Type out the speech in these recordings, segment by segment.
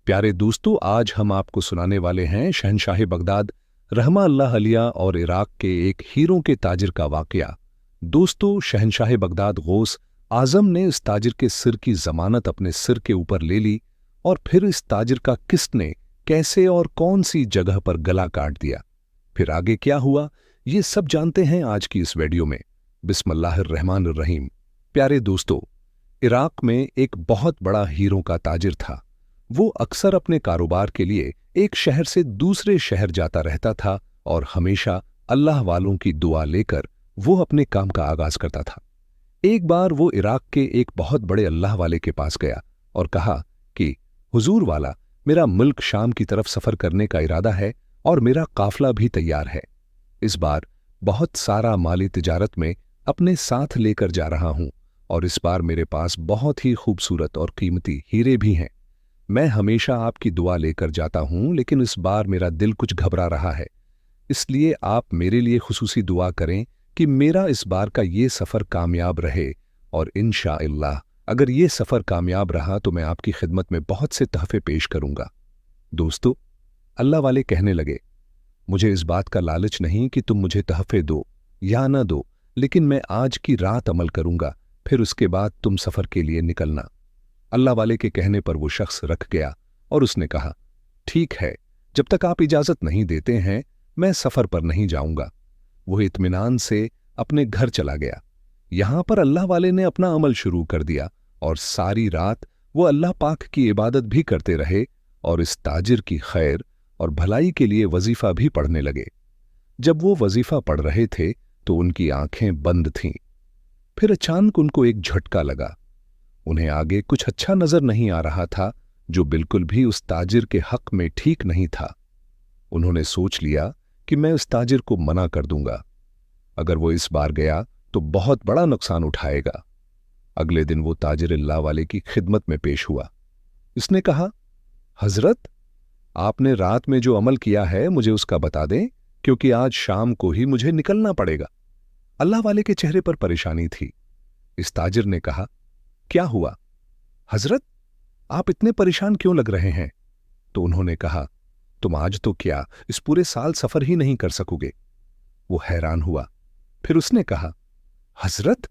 प्यारे दोस्तों, आज हम आपको सुनाने वाले हैं शहनशाह बगदाद रहमा अल्लाह अलिया और इराक के एक हीरों के ताजिर का वाकया। दोस्तों, शहनशाह बगदाद गौस आजम ने इस ताजिर के सिर की जमानत अपने सिर के ऊपर ले ली और फिर इस ताजिर का किसने कैसे और कौन सी जगह पर गला काट दिया। फिर आगे क्या हुआ, ये सब जानते हैं आज की इस वीडियो में। बिस्मिल्लाहिर्रहमानिर्रहीम। प्यारे दोस्तों, इराक में एक बहुत बड़ा हीरों का ताजिर था। वो अक्सर अपने कारोबार के लिए एक शहर से दूसरे शहर जाता रहता था और हमेशा अल्लाह वालों की दुआ लेकर वो अपने काम का आगाज करता था। एक बार वो इराक के एक बहुत बड़े अल्लाह वाले के पास गया और कहा कि हुजूर वाला, मेरा मुल्क शाम की तरफ सफर करने का इरादा है और मेरा काफिला भी तैयार है। इस बार बहुत सारा माली तिजारत में अपने साथ लेकर जा रहा हूं और इस बार मेरे पास बहुत ही खूबसूरत और कीमती हीरे भी हैं। मैं हमेशा आपकी दुआ लेकर जाता हूं, लेकिन इस बार मेरा दिल कुछ घबरा रहा है, इसलिए आप मेरे लिए खुसूसी दुआ करें कि मेरा इस बार का ये सफ़र कामयाब रहे और इंशाअल्लाह अगर ये सफ़र कामयाब रहा तो मैं आपकी खिदमत में बहुत से तहफ़े पेश करूंगा। दोस्तों, अल्लाह वाले कहने लगे, मुझे इस बात का लालच नहीं कि तुम मुझे तहफ़े दो या न दो, लेकिन मैं आज की रात अमल करूंगा, फिर उसके बाद तुम सफ़र के लिए निकलना। अल्लाह वाले के कहने पर वो शख्स रख गया और उसने कहा, ठीक है, जब तक आप इजाजत नहीं देते हैं मैं सफर पर नहीं जाऊंगा। वो इत्मीनान से अपने घर चला गया। यहां पर अल्लाह वाले ने अपना अमल शुरू कर दिया और सारी रात वो अल्लाह पाक की इबादत भी करते रहे और इस ताजिर की खैर और भलाई के लिए वजीफा भी पढ़ने लगे। जब वो वजीफा पढ़ रहे थे तो उनकी आंखें बंद थीं। फिर अचानक उनको एक झटका लगा। उन्हें आगे कुछ अच्छा नजर नहीं आ रहा था, जो बिल्कुल भी उस ताजिर के हक में ठीक नहीं था। उन्होंने सोच लिया कि मैं उस ताजिर को मना कर दूंगा। अगर वो इस बार गया तो बहुत बड़ा नुकसान उठाएगा। अगले दिन वो ताजिर अल्लाह वाले की खिदमत में पेश हुआ। इसने कहा, हजरत, आपने रात में जो अमल किया है मुझे उसका बता दें, क्योंकि आज शाम को ही मुझे निकलना पड़ेगा। अल्लाह वाले के चेहरे पर परेशानी थी। इस ताजिर ने कहा, क्या हुआ हजरत, आप इतने परेशान क्यों लग रहे हैं? तो उन्होंने कहा, तुम आज तो क्या इस पूरे साल सफर ही नहीं कर सकोगे। वो हैरान हुआ। फिर उसने कहा, हजरत,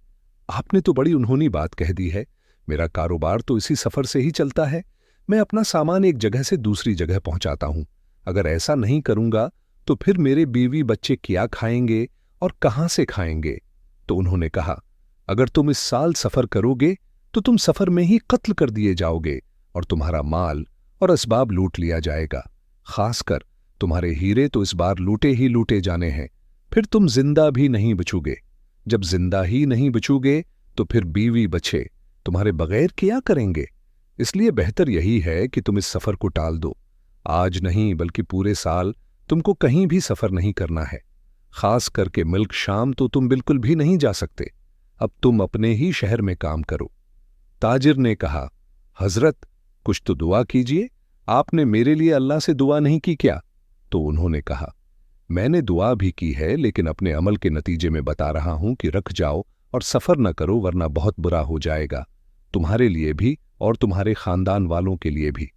आपने तो बड़ी उन्होंनी बात कह दी है। मेरा कारोबार तो इसी सफर से ही चलता है। मैं अपना सामान एक जगह से दूसरी जगह पहुंचाता हूं। अगर ऐसा नहीं करूंगा तो फिर मेरे बीवी बच्चे क्या खाएंगे और कहां से खाएंगे? तो उन्होंने कहा, अगर तुम इस साल सफर करोगे तो तुम सफर में ही कत्ल कर दिए जाओगे और तुम्हारा माल और असबाब लूट लिया जाएगा। खासकर तुम्हारे हीरे तो इस बार लूटे ही लूटे जाने हैं। फिर तुम जिंदा भी नहीं बचोगे। जब जिंदा ही नहीं बचोगे तो फिर बीवी बच्चे तुम्हारे बगैर क्या करेंगे? इसलिए बेहतर यही है कि तुम इस सफर को टाल दो। आज नहीं बल्कि पूरे साल तुमको कहीं भी सफर नहीं करना है। खास करके मुल्क शाम तो तुम बिल्कुल भी नहीं जा सकते। अब तुम अपने ही शहर में काम करो। ताजिर ने कहा, हजरत, कुछ तो दुआ कीजिए। आपने मेरे लिए अल्लाह से दुआ नहीं की क्या? तो उन्होंने कहा, मैंने दुआ भी की है, लेकिन अपने अमल के नतीजे में बता रहा हूं कि रख जाओ और सफर न करो, वरना बहुत बुरा हो जाएगा, तुम्हारे लिए भी और तुम्हारे खानदान वालों के लिए भी।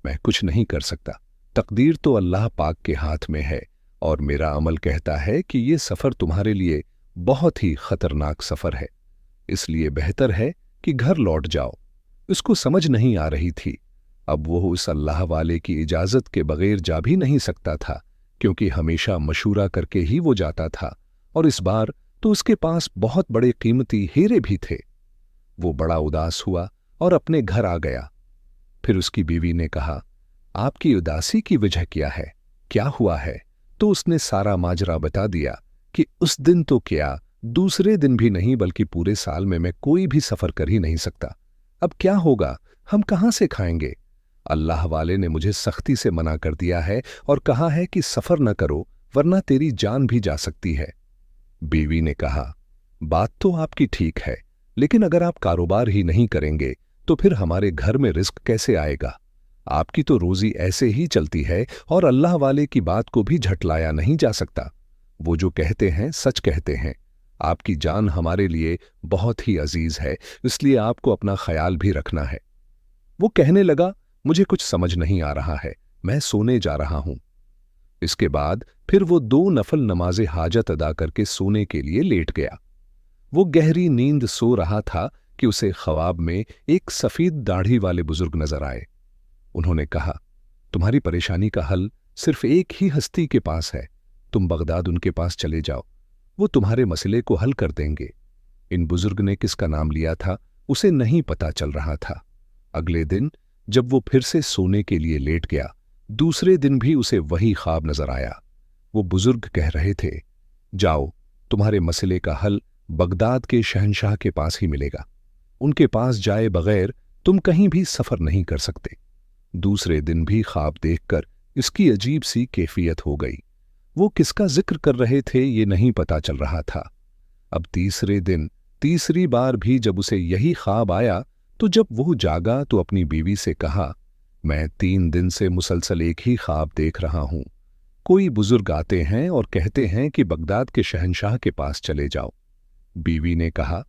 मैं कुछ नहीं कर सकता। तकदीर तो अल्लाह पाक के हाथ में है और मेरा अमल कहता है कि ये सफर तुम्हारे लिए बहुत ही खतरनाक सफर है, इसलिए बेहतर है कि घर लौट जाओ। उसको समझ नहीं आ रही थी। अब वो उस अल्लाह वाले की इजाजत के बगैर जा भी नहीं सकता था, क्योंकि हमेशा मशूरा करके ही वो जाता था और इस बार तो उसके पास बहुत बड़े कीमती हीरे भी थे। वो बड़ा उदास हुआ और अपने घर आ गया। फिर उसकी बीवी ने कहा, आपकी उदासी की वजह क्या है? क्या हुआ है? तो उसने सारा माजरा बता दिया कि उस दिन तो क्या, दूसरे दिन भी नहीं बल्कि पूरे साल में मैं कोई भी सफर कर ही नहीं सकता। अब क्या होगा? हम कहां से खाएंगे? अल्लाह वाले ने मुझे सख्ती से मना कर दिया है और कहा है कि सफर न करो, वरना तेरी जान भी जा सकती है। बीवी ने कहा, बात तो आपकी ठीक है, लेकिन अगर आप कारोबार ही नहीं करेंगे तो फिर हमारे घर में रिस्क कैसे आएगा? आपकी तो रोजी ऐसे ही चलती है और अल्लाह वाले की बात को भी झटलाया नहीं जा सकता। वो जो कहते हैं सच कहते हैं। आपकी जान हमारे लिए बहुत ही अजीज है, इसलिए आपको अपना ख्याल भी रखना है। वो कहने लगा, मुझे कुछ समझ नहीं आ रहा है, मैं सोने जा रहा हूं। इसके बाद फिर वो 2 नफल नमाज़े हाजत अदा करके सोने के लिए लेट गया। वो गहरी नींद सो रहा था कि उसे ख्वाब में एक सफेद दाढ़ी वाले बुजुर्ग नजर आए। उन्होंने कहा, तुम्हारी परेशानी का हल सिर्फ एक ही हस्ती के पास है, तुम बगदाद उनके पास चले जाओ, वो तुम्हारे मसले को हल कर देंगे। इन बुजुर्ग ने किसका नाम लिया था उसे नहीं पता चल रहा था। अगले दिन जब वो फिर से सोने के लिए लेट गया, दूसरे दिन भी उसे वही ख्वाब नजर आया। वो बुजुर्ग कह रहे थे, जाओ, तुम्हारे मसले का हल बगदाद के शहंशाह के पास ही मिलेगा, उनके पास जाए बगैर तुम कहीं भी सफर नहीं कर सकते। दूसरे दिन भी ख्वाब देखकर इसकी अजीब सी कैफियत हो गई। वो किसका जिक्र कर रहे थे ये नहीं पता चल रहा था। अब तीसरे दिन तीसरी बार भी जब उसे यही ख्वाब आया तो जब वो जागा तो अपनी बीवी से कहा, मैं 3 दिन से मुसलसल एक ही ख्वाब देख रहा हूं। कोई बुजुर्ग आते हैं और कहते हैं कि बगदाद के शहंशाह के पास चले जाओ। बीवी ने कहा,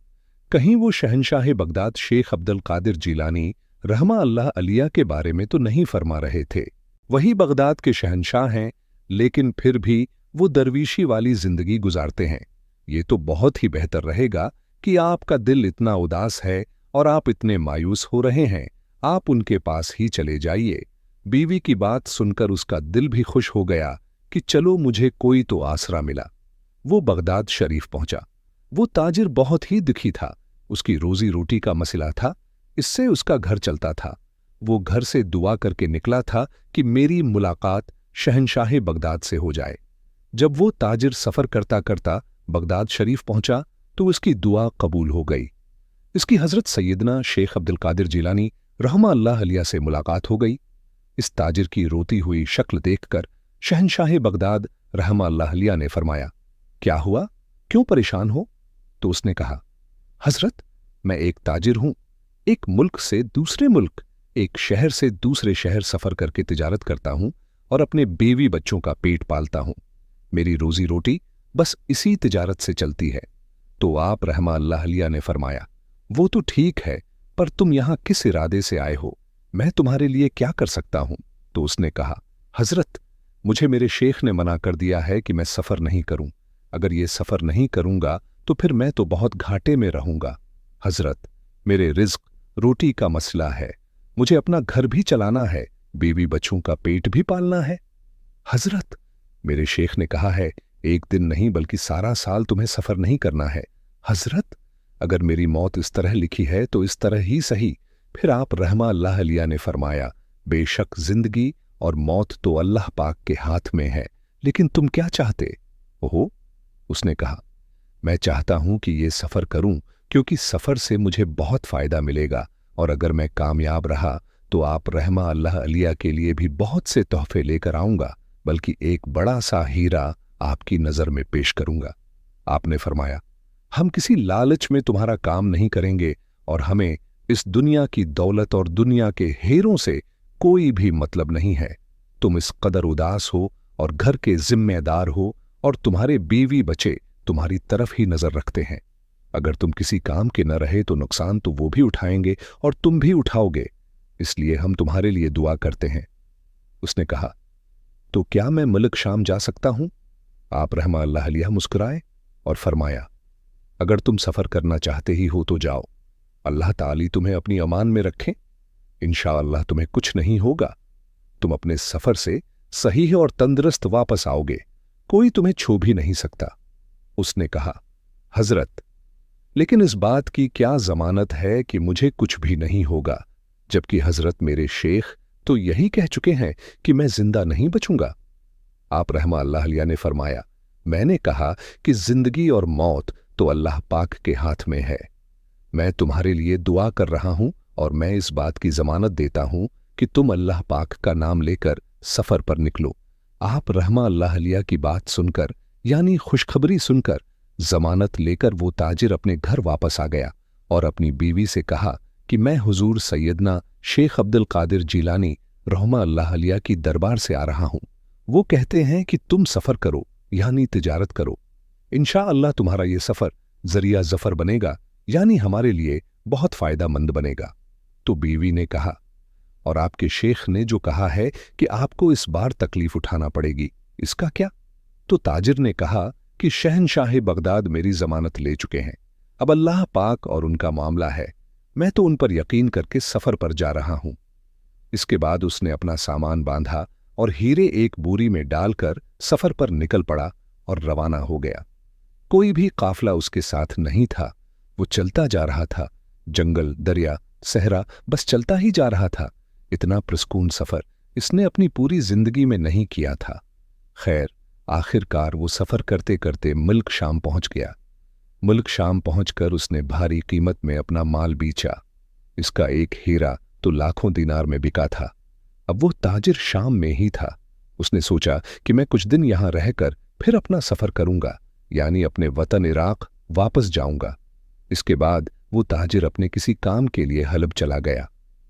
कहीं वो शहंशाह बगदाद शेख अब्दुल कादिर जीलानी रहमा अल्लाह अलिया के बारे में तो नहीं फरमा रहे थे? वही बगदाद के शहंशाह हैं, लेकिन फिर भी वो दरवीशी वाली जिंदगी गुजारते हैं। ये तो बहुत ही बेहतर रहेगा कि आपका दिल इतना उदास है और आप इतने मायूस हो रहे हैं, आप उनके पास ही चले जाइए। बीवी की बात सुनकर उसका दिल भी खुश हो गया कि चलो मुझे कोई तो आसरा मिला। वो बगदाद शरीफ पहुंचा। वो ताजिर बहुत ही दुखी था, उसकी रोजी रोटी का मसला था, इससे उसका घर चलता था। वो घर से दुआ करके निकला था कि मेरी मुलाकात शहंशाह बगदाद से हो जाए। जब वो ताजिर सफर करता करता बगदाद शरीफ पहुंचा तो उसकी दुआ कबूल हो गई। इसकी हजरत सैयदना शेख अब्दुल कादिर जीलानी रहमा अल्लाह अलिया से मुलाकात हो गई। इस ताजिर की रोती हुई शक्ल देखकर शहंशाह बगदाद रहमा अल्लाह अलिया ने फरमाया, क्या हुआ, क्यों परेशान हो? तो उसने कहा, हजरत, मैं एक ताजिर हूं, एक मुल्क से दूसरे मुल्क, एक शहर से दूसरे शहर सफर करके तिजारत करता हूं और अपने बीवी बच्चों का पेट पालता हूं। मेरी रोजी रोटी बस इसी तिजारत से चलती है। तो आप रहमा अल्लाह अलिया ने फरमाया, वो तो ठीक है, पर तुम यहां किस इरादे से आए हो? मैं तुम्हारे लिए क्या कर सकता हूं? तो उसने कहा, हजरत, मुझे मेरे शेख ने मना कर दिया है कि मैं सफर नहीं करूं। अगर ये सफर नहीं करूंगा तो फिर मैं तो बहुत घाटे में रहूंगा। हजरत, मेरे रिज्क रोटी का मसला है, मुझे अपना घर भी चलाना है, बीवी बच्चों का पेट भी पालना है। हजरत, मेरे शेख ने कहा है एक दिन नहीं बल्कि सारा साल तुम्हें सफर नहीं करना है। हजरत, अगर मेरी मौत इस तरह लिखी है तो इस तरह ही सही। फिर आप रहमा अल्लाह अलिया ने फरमाया, बेशक जिंदगी और मौत तो अल्लाह पाक के हाथ में है, लेकिन तुम क्या चाहते? ओहो, उसने कहा, मैं चाहता हूं कि ये सफर करूं क्योंकि सफर से मुझे बहुत फायदा मिलेगा, और अगर मैं कामयाब रहा तो आप रहमा अल्लाह अलिया के लिए भी बहुत से तोहफे लेकर आऊंगा, बल्कि एक बड़ा सा हीरा आपकी नजर में पेश करूंगा। आपने फरमाया, हम किसी लालच में तुम्हारा काम नहीं करेंगे और हमें इस दुनिया की दौलत और दुनिया के हीरों से कोई भी मतलब नहीं है। तुम इस कदर उदास हो और घर के जिम्मेदार हो और तुम्हारे बीवी बच्चे तुम्हारी तरफ ही नजर रखते हैं। अगर तुम किसी काम के न रहे तो नुकसान तो वो भी उठाएंगे और तुम भी उठाओगे, इसलिए हम तुम्हारे लिए दुआ करते हैं। उसने कहा, तो क्या मैं मुल्क शाम जा सकता हूं? आप रहमा अल्लाह अलिया मुस्कुराए और फरमाया, अगर तुम सफर करना चाहते ही हो तो जाओ, अल्लाह ताली तुम्हें अपनी अमान में रखें, इंशाअल्लाह तुम्हें कुछ नहीं होगा। तुम अपने सफर से सही और तंदुरुस्त वापस आओगे, कोई तुम्हें छू भी नहीं सकता। उसने कहा, हजरत, लेकिन इस बात की क्या जमानत है कि मुझे कुछ भी नहीं होगा, जबकि हजरत मेरे शेख तो यही कह चुके हैं कि मैं जिंदा नहीं बचूंगा। आप रहमा अल्लाह अलिया ने फरमाया, मैंने कहा कि जिंदगी और मौत तो अल्लाह पाक के हाथ में है। मैं तुम्हारे लिए दुआ कर रहा हूं और मैं इस बात की जमानत देता हूं कि तुम अल्लाह पाक का नाम लेकर सफर पर निकलो। आप रहमा अल्लाह अलिया की बात सुनकर, यानी खुशखबरी सुनकर, जमानत लेकर वो ताजिर अपने घर वापस आ गया और अपनी बीवी से कहा कि मैं हुजूर सैयदना शेख अब्दुल कादिर जीलानी रहमा अल्लाह अलिया की दरबार से आ रहा हूं। वो कहते हैं कि तुम सफर करो, यानी तिजारत करो, इंशाअल्लाह तुम्हारा ये सफर जरिया जफर बनेगा, यानी हमारे लिए बहुत फायदा मंद बनेगा। तो बीवी ने कहा, और आपके शेख ने जो कहा है कि आपको इस बार तकलीफ उठाना पड़ेगी, इसका क्या? तो ताजिर ने कहा कि शहनशाह बगदाद मेरी जमानत ले चुके हैं, अब अल्लाह पाक और उनका मामला है, मैं तो उन पर यकीन करके सफर पर जा रहा हूं। इसके बाद उसने अपना सामान बांधा और हीरे एक बोरी में डालकर सफर पर निकल पड़ा और रवाना हो गया। कोई भी काफिला उसके साथ नहीं था, वो चलता जा रहा था, जंगल, दरिया, सहरा, बस चलता ही जा रहा था। इतना प्रसकून सफर इसने अपनी पूरी जिंदगी में नहीं किया था। खैर, आखिरकार वो सफर करते करते मुल्क शाम पहुंच गया। मुल्क शाम पहुंचकर उसने भारी कीमत में अपना माल बेचा। इसका एक हीरा तो लाखों दिनार में बिका था। अब वो ताजिर शाम में ही था। उसने सोचा कि मैं कुछ दिन यहां रहकर फिर अपना सफर करूंगा, यानी अपने वतन इराक वापस जाऊंगा। इसके बाद वो ताजिर अपने किसी काम के लिए हलब चला गया।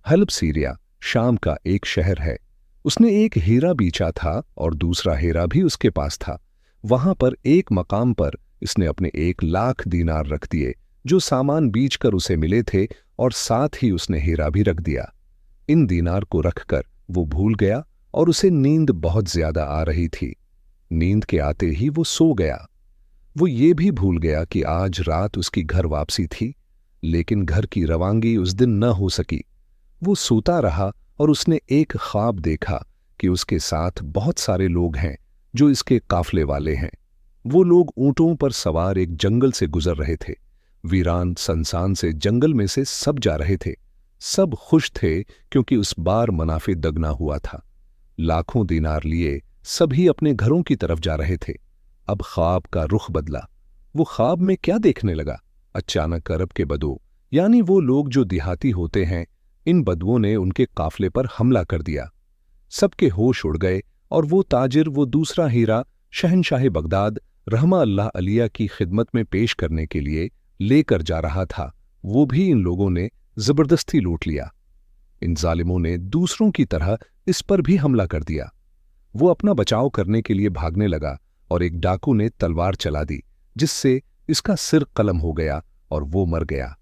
हलब सीरिया, शाम का एक शहर है। उसने एक हीरा बेचा था और दूसरा हीरा भी उसके पास था। वहां पर एक मकाम पर इसने अपने 1,00,000 दीनार रख दिए जो सामान बेचकर उसे मिले थे, और साथ ही उसने हीरा भी रख दिया। इन दीनार को रखकर वो भूल गया और उसे नींद बहुत ज्यादा आ रही थी। नींद के आते ही वो सो गया। वो ये भी भूल गया कि आज रात उसकी घर वापसी थी, लेकिन घर की रवानगी उस दिन न हो सकी। वो सोता रहा और उसने एक ख्वाब देखा कि उसके साथ बहुत सारे लोग हैं जो इसके काफले वाले हैं। वो लोग ऊंटों पर सवार एक जंगल से गुजर रहे थे। वीरान सनसान से जंगल में से सब जा रहे थे। सब खुश थे क्योंकि उस बार मुनाफे दगना हुआ था। लाखों दीनार लिए सभी अपने घरों की तरफ जा रहे थे। अब ख्वाब का रुख बदला। वो ख्वाब में क्या देखने लगा? अचानक अरब के बदू, यानी वो लोग जो देहाती होते हैं, इन बदुओं ने उनके काफले पर हमला कर दिया। सबके होश उड़ गए और वो ताजिर वो दूसरा हीरा शहनशाह बगदाद रहमा अल्लाह अलिया की खिदमत में पेश करने के लिए लेकर जा रहा था, वो भी इन लोगों ने जबरदस्ती लूट लिया। इन जालिमों ने दूसरों की तरह इस पर भी हमला कर दिया। वो अपना बचाव करने के लिए भागने लगा और एक डाकू ने तलवार चला दी, जिससे इसका सिर कलम हो गया और वो मर गया।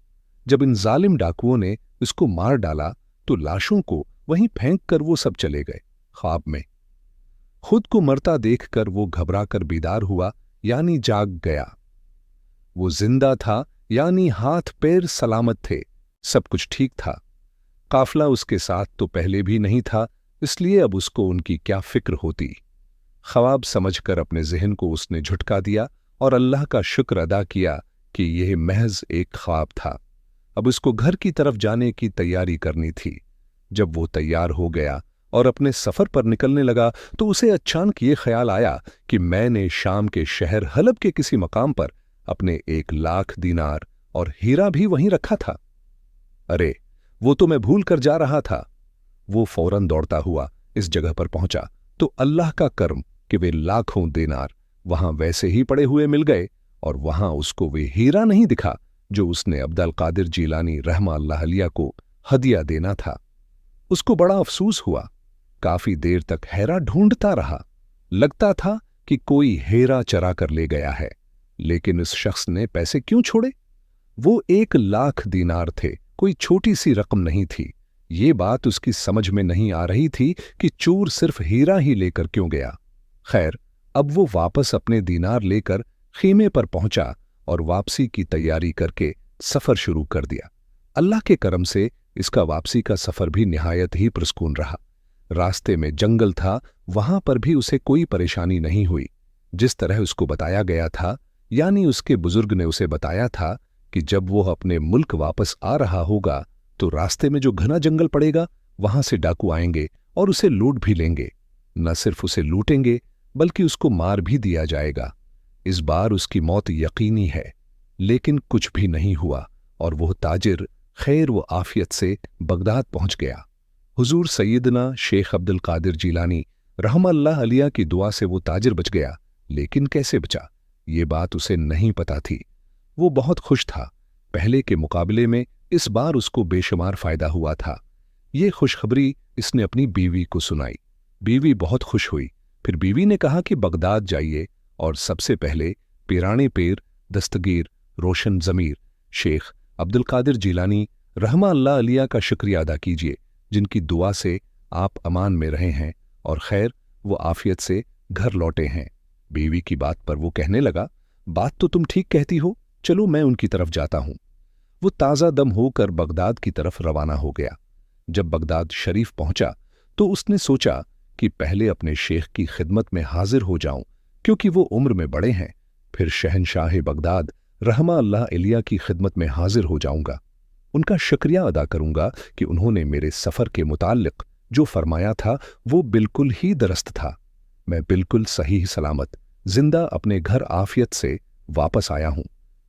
जब इन जालिम डाकुओं ने इसको मार डाला तो लाशों को वहीं फेंक कर वो सब चले गए। ख्वाब में खुद को मरता देखकर वो घबराकर बेदार हुआ, यानी जाग गया। वो जिंदा था, यानी हाथ पैर सलामत थे, सब कुछ ठीक था। काफिला उसके साथ तो पहले भी नहीं था, इसलिए अब उसको उनकी क्या फिक्र होती। ख्वाब समझकर अपने जहन को उसने झुटका दिया और अल्लाह का शुक्र अदा किया कि यह महज एक ख्वाब था। अब उसको घर की तरफ जाने की तैयारी करनी थी। जब वो तैयार हो गया और अपने सफर पर निकलने लगा तो उसे अचानक ये ख्याल आया कि मैंने शाम के शहर हलब के किसी मकाम पर अपने 1,00,000 दीनार और हीरा भी वहीं रखा था। अरे, वो तो मैं भूल कर जा रहा था। वो फौरन दौड़ता हुआ इस जगह पर पहुंचा तो अल्लाह का कर्म कि वे लाखों दीनार वहां वैसे ही पड़े हुए मिल गए, और वहां उसको वे हीरा नहीं दिखा जो उसने अब्दुल कादिर जीलानी रहमा अल्लाह अलिया को हदिया देना था। उसको बड़ा अफसोस हुआ। काफी देर तक हेरा ढूंढता रहा। लगता था कि कोई हेरा चरा कर ले गया है, लेकिन इस शख्स ने पैसे क्यों छोड़े? वो 1,00,000 दीनार थे, कोई छोटी सी रकम नहीं थी। ये बात उसकी समझ में नहीं आ रही थी कि चोर सिर्फ हीरा ही लेकर क्यों गया। खैर, अब वो वापस अपने दीनार लेकर खीमे पर पहुंचा और वापसी की तैयारी करके सफर शुरू कर दिया। अल्लाह के करम से इसका वापसी का सफर भी निहायत ही पुरस्कून रहा। रास्ते में जंगल था, वहां पर भी उसे कोई परेशानी नहीं हुई। जिस तरह उसको बताया गया था, यानी उसके बुजुर्ग ने उसे बताया था कि जब वो अपने मुल्क वापस आ रहा होगा तो रास्ते में जो घना जंगल पड़ेगा, वहां से डाकू आएंगे और उसे लूट भी लेंगे। न सिर्फ उसे लूटेंगे बल्कि उसको मार भी दिया जाएगा। इस बार उसकी मौत यकीनी है, लेकिन कुछ भी नहीं हुआ और वह ताजिर खैर व आफियत से बगदाद पहुंच गया। हुजूर सैयदना शेख अब्दुल कादिर जीलानी रहमा अल्लाह अलिया की दुआ से वो ताजिर बच गया, लेकिन कैसे बचा ये बात उसे नहीं पता थी। वो बहुत खुश था। पहले के मुकाबले में इस बार उसको बेशुमार फायदा हुआ था। ये खुशखबरी इसने अपनी बीवी को सुनाई। बीवी बहुत खुश हुई। फिर बीवी ने कहा कि बगदाद जाइए और सबसे पहले पीराने पीर दस्तगीर रोशन ज़मीर शेख अब्दुल कादिर जीलानी रहमा अल्लाह अलिया का शुक्रिया अदा कीजिए जिनकी दुआ से आप अमान में रहे हैं और खैर वो आफियत से घर लौटे हैं। बीवी की बात पर वो कहने लगा, बात तो तुम ठीक कहती हो, चलो मैं उनकी तरफ जाता हूं। वो ताज़ा दम होकर बगदाद की तरफ रवाना हो गया। जब बगदाद शरीफ पहुंचा तो उसने सोचा कि पहले अपने शेख की खिदमत में हाजिर हो जाऊं, क्योंकि वो उम्र में बड़े हैं। फिर शहनशाह बगदाद रहमा अल्लाह इलिया की खिदमत में हाजिर हो जाऊंगा। उनका शुक्रिया अदा करूंगा कि उन्होंने मेरे सफ़र के मुताल्लिक जो फरमाया था वो बिल्कुल ही दुरुस्त था। मैं बिल्कुल सही सलामत जिंदा अपने घर आफियत से वापस आया हूं,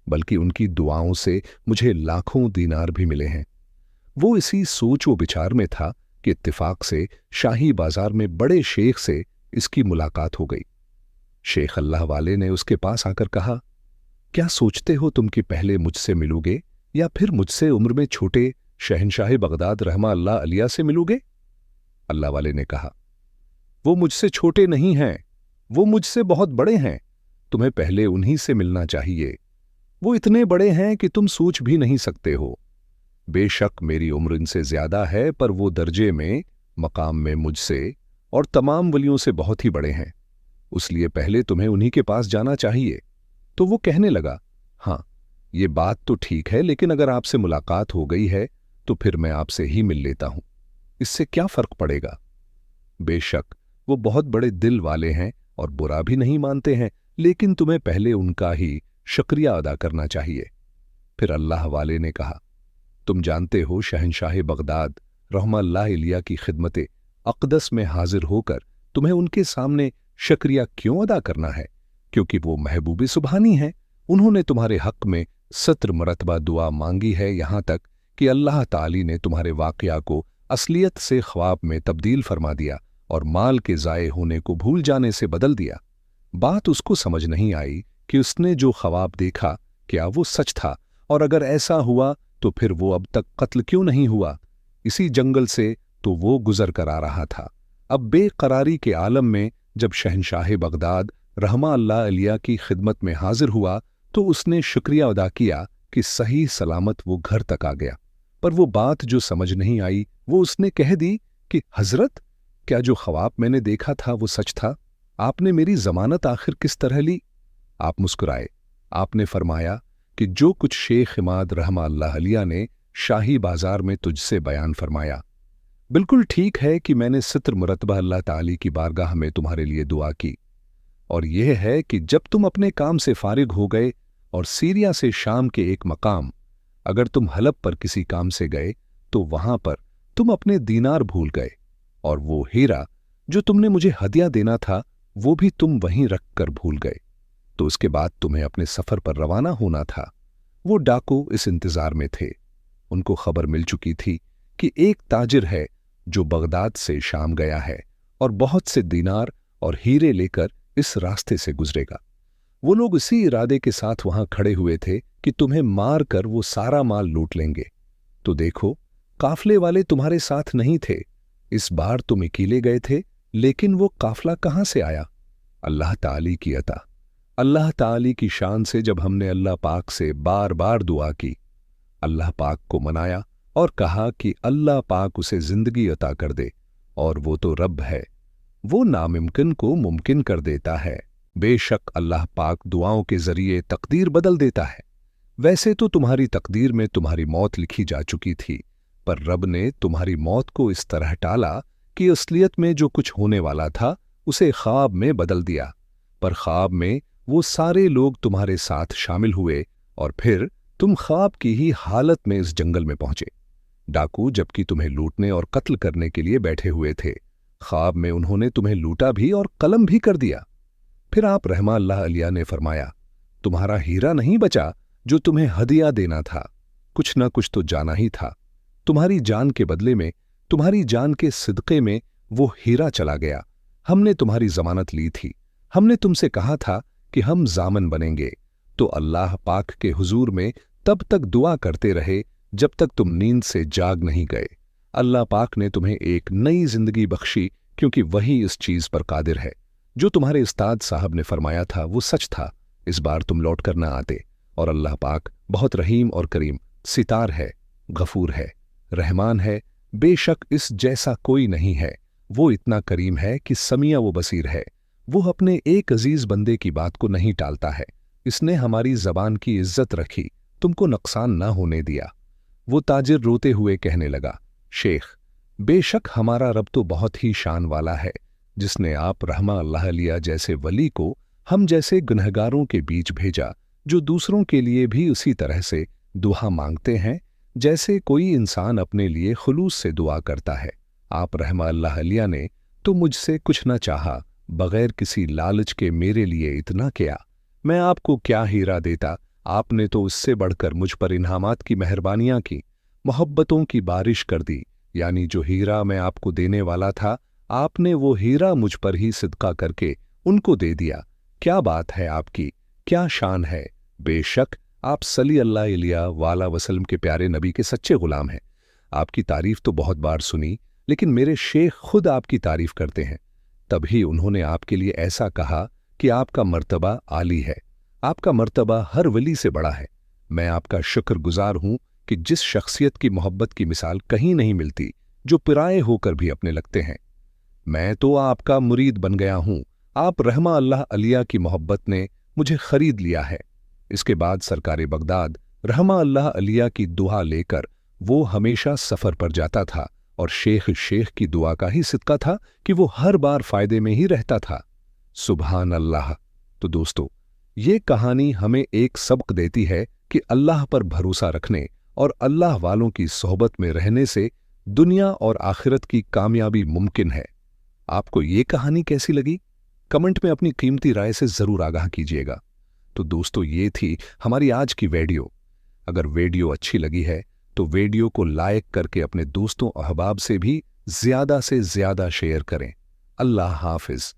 बल्कि उनकी दुआओं से मुझे लाखों दीनार भी मिले हैं। वो इसी सोच व विचार में था कि इत्तिफाक से शाही बाजार में बड़े शेख से इसकी मुलाकात हो गई। शेख अल्लाह वाले ने उसके पास आकर कहा, क्या सोचते हो तुम कि पहले मुझसे मिलोगे या फिर मुझसे उम्र में छोटे शहनशाह बगदाद रहमा अल्लाह अलिया से मिलोगे? अल्लाह वाले ने कहा, वो मुझसे छोटे नहीं हैं, वो मुझसे बहुत बड़े हैं। तुम्हें पहले उन्हीं से मिलना चाहिए। वो इतने बड़े हैं कि तुम सोच भी नहीं सकते हो। बेशक मेरी उम्र इनसे ज्यादा है, पर वो दर्जे में मकाम में मुझसे और तमाम वलियों से बहुत ही बड़े हैं। उसलिए पहले तुम्हें उन्हीं के पास जाना चाहिए। तो वो कहने लगा, हाँ ये बात तो ठीक है, लेकिन अगर आपसे मुलाकात हो गई है तो फिर मैं आपसे ही मिल लेता हूं, इससे क्या फर्क पड़ेगा। बेशक वो बहुत बड़े दिल वाले हैं और बुरा भी नहीं मानते हैं, लेकिन तुम्हें पहले उनका ही शुक्रिया अदा करना चाहिए। फिर अल्लाह वाले ने कहा, तुम जानते हो शहनशाह बगदाद रहमा अल्लाह इलिया की खिदमत अक़दस में हाजिर होकर तुम्हें उनके सामने शुक्रिया क्यों अदा करना है, क्योंकि वो महबूब सुबहानी हैं। उन्होंने तुम्हारे हक में 70 मरतबा दुआ मांगी है, यहां तक कि अल्लाह ताली ने तुम्हारे वाक़या को असलियत से ख्वाब में तब्दील फरमा दिया और माल के ज़ाये होने को भूल जाने से बदल दिया। बात उसको समझ नहीं आई कि उसने जो ख्वाब देखा क्या वो सच था, और अगर ऐसा हुआ तो फिर वो अब तक कत्ल क्यों नहीं हुआ। इसी जंगल से तो वो गुजर कर आ रहा था। अब बेकरारी के आलम में जब शहनशाह बगदाद रहमा अल्लाह अलिया की खिदमत में हाजिर हुआ तो उसने शुक्रिया अदा किया कि सही सलामत वो घर तक आ गया। पर वो बात जो समझ नहीं आई वो उसने कह दी कि हजरत, क्या जो ख्वाब मैंने देखा था वो सच था? आपने मेरी जमानत आखिर किस तरह ली? आप मुस्कुराए। आपने फरमाया कि जो कुछ शेख इमाद रहमा अल्लाह अलिया ने शाही बाजार में तुझसे बयान फरमाया बिल्कुल ठीक है कि मैंने 70 मरतबा अल्लाह ताली की बारगाह में तुम्हारे लिए दुआ की, और यह है कि जब तुम अपने काम से फारिग हो गए और सीरिया से शाम के एक मकाम, अगर तुम हलब पर किसी काम से गए तो वहां पर तुम अपने दीनार भूल गए, और वो हीरा जो तुमने मुझे हदिया देना था वो भी तुम वहीं रख कर भूल गए। तो उसके बाद तुम्हें अपने सफर पर रवाना होना था। वो डाकू इस इंतजार में थे। उनको खबर मिल चुकी थी कि एक ताजिर है जो बगदाद से शाम गया है और बहुत से दीनार और हीरे लेकर इस रास्ते से गुजरेगा। वो लोग इसी इरादे के साथ वहां खड़े हुए थे कि तुम्हें मार कर वो सारा माल लूट लेंगे। तो देखो, काफले वाले तुम्हारे साथ नहीं थे। इस बार तुम अकेले गए थे, लेकिन वो काफला कहां से आया? अल्लाह ताली की अता। अल्लाह ताली की शान से जब हमने अल्लाह पाक से बार बार दुआ की, अल्लाह पाक को मनाया और कहा कि अल्लाह पाक उसे जिंदगी अता कर दे, और वो तो रब है, वो नामुमकिन को मुमकिन कर देता है। बेशक अल्लाह पाक दुआओं के जरिए तकदीर बदल देता है। वैसे तो तुम्हारी तकदीर में तुम्हारी मौत लिखी जा चुकी थी, पर रब ने तुम्हारी मौत को इस तरह टाला कि असलियत में जो कुछ होने वाला था उसे ख्वाब में बदल दिया। पर ख्वाब में वो सारे लोग तुम्हारे साथ शामिल हुए और फिर तुम ख्वाब की ही हालत में इस जंगल में पहुंचे। डाकू जबकि तुम्हें लूटने और कत्ल करने के लिए बैठे हुए थे, ख्वाब में उन्होंने तुम्हें लूटा भी और कलम भी कर दिया। फिर आप रहमा अल्लाह अलिया ने फरमाया, तुम्हारा हीरा नहीं बचा जो तुम्हें हदिया देना था, कुछ न कुछ तो जाना ही था। तुम्हारी जान के बदले में, तुम्हारी जान के सिदक़े में वो हीरा चला गया। हमने तुम्हारी जमानत ली थी, हमने तुमसे कहा था कि हम जामन बनेंगे, तो अल्लाह पाक के हुजूर में तब तक दुआ करते रहे जब तक तुम नींद से जाग नहीं गए। अल्लाह पाक ने तुम्हें एक नई जिंदगी बख्शी, क्योंकि वही इस चीज पर कादिर है। जो तुम्हारे उस्ताद साहब ने फरमाया था वो सच था। इस बार तुम लौट कर न आते, और अल्लाह पाक बहुत रहीम और करीम, सितार है, गफूर है, रहमान है, बेशक इस जैसा कोई नहीं है, वो इतना करीम है कि समिया व बसीर है। वो अपने एक अजीज बंदे की बात को नहीं टालता है। इसने हमारी जबान की इज्जत रखी, तुमको नुकसान न होने दिया। वो ताजिर रोते हुए कहने लगा, शेख, बेशक हमारा रब तो बहुत ही शान वाला है, जिसने आप रहमा अल्लाह लिया जैसे वली को हम जैसे गुनहगारों के बीच भेजा, जो दूसरों के लिए भी उसी तरह से दुआ मांगते हैं जैसे कोई इंसान अपने लिए खुलूस से दुआ करता है। आप रहमा अल्लाह लिया ने तो मुझसे कुछ न चाहा, बगैर किसी लालच के मेरे लिए इतना किया। मैं आपको क्या हीरा देता, आपने तो उससे बढ़कर मुझ पर इन्हामात की मेहरबानियां की, मोहब्बतों की बारिश कर दी। यानी जो हीरा मैं आपको देने वाला था, आपने वो हीरा मुझ पर ही सिदका करके उनको दे दिया। क्या बात है आपकी, क्या शान है। बेशक आप सली अल्लाह इलिया वाला वसल्लम के प्यारे नबी के सच्चे गुलाम हैं। आपकी तारीफ तो बहुत बार सुनी, लेकिन मेरे शेख खुद आपकी तारीफ करते हैं। तभी उन्होंने आपके लिए ऐसा कहा कि आपका मर्तबा आली है, आपका मर्तबा हर वली से बड़ा है। मैं आपका शुक्रगुजार हूं कि जिस शख्सियत की मोहब्बत की मिसाल कहीं नहीं मिलती, जो पिराए होकर भी अपने लगते हैं। मैं तो आपका मुरीद बन गया हूं। आप रहमा अल्लाह अलिया की मोहब्बत ने मुझे खरीद लिया है। इसके बाद सरकारे बगदाद रहमा अल्लाह अलिया की दुआ लेकर वो हमेशा सफर पर जाता था, और शेख की दुआ का ही सिदका था कि वो हर बार फायदे में ही रहता था। सुभान अल्लाह। तो दोस्तों, ये कहानी हमें एक सबक देती है कि अल्लाह पर भरोसा रखने और अल्लाह वालों की सोहबत में रहने से दुनिया और आखिरत की कामयाबी मुमकिन है। आपको ये कहानी कैसी लगी? कमेंट में अपनी कीमती राय से जरूर आगाह कीजिएगा। तो दोस्तों, ये थी हमारी आज की वीडियो। अगर वीडियो अच्छी लगी है तो वीडियो को लाइक करके अपने दोस्तों और अहबाब से भी ज्यादा शेयर करें। अल्लाह हाफिज।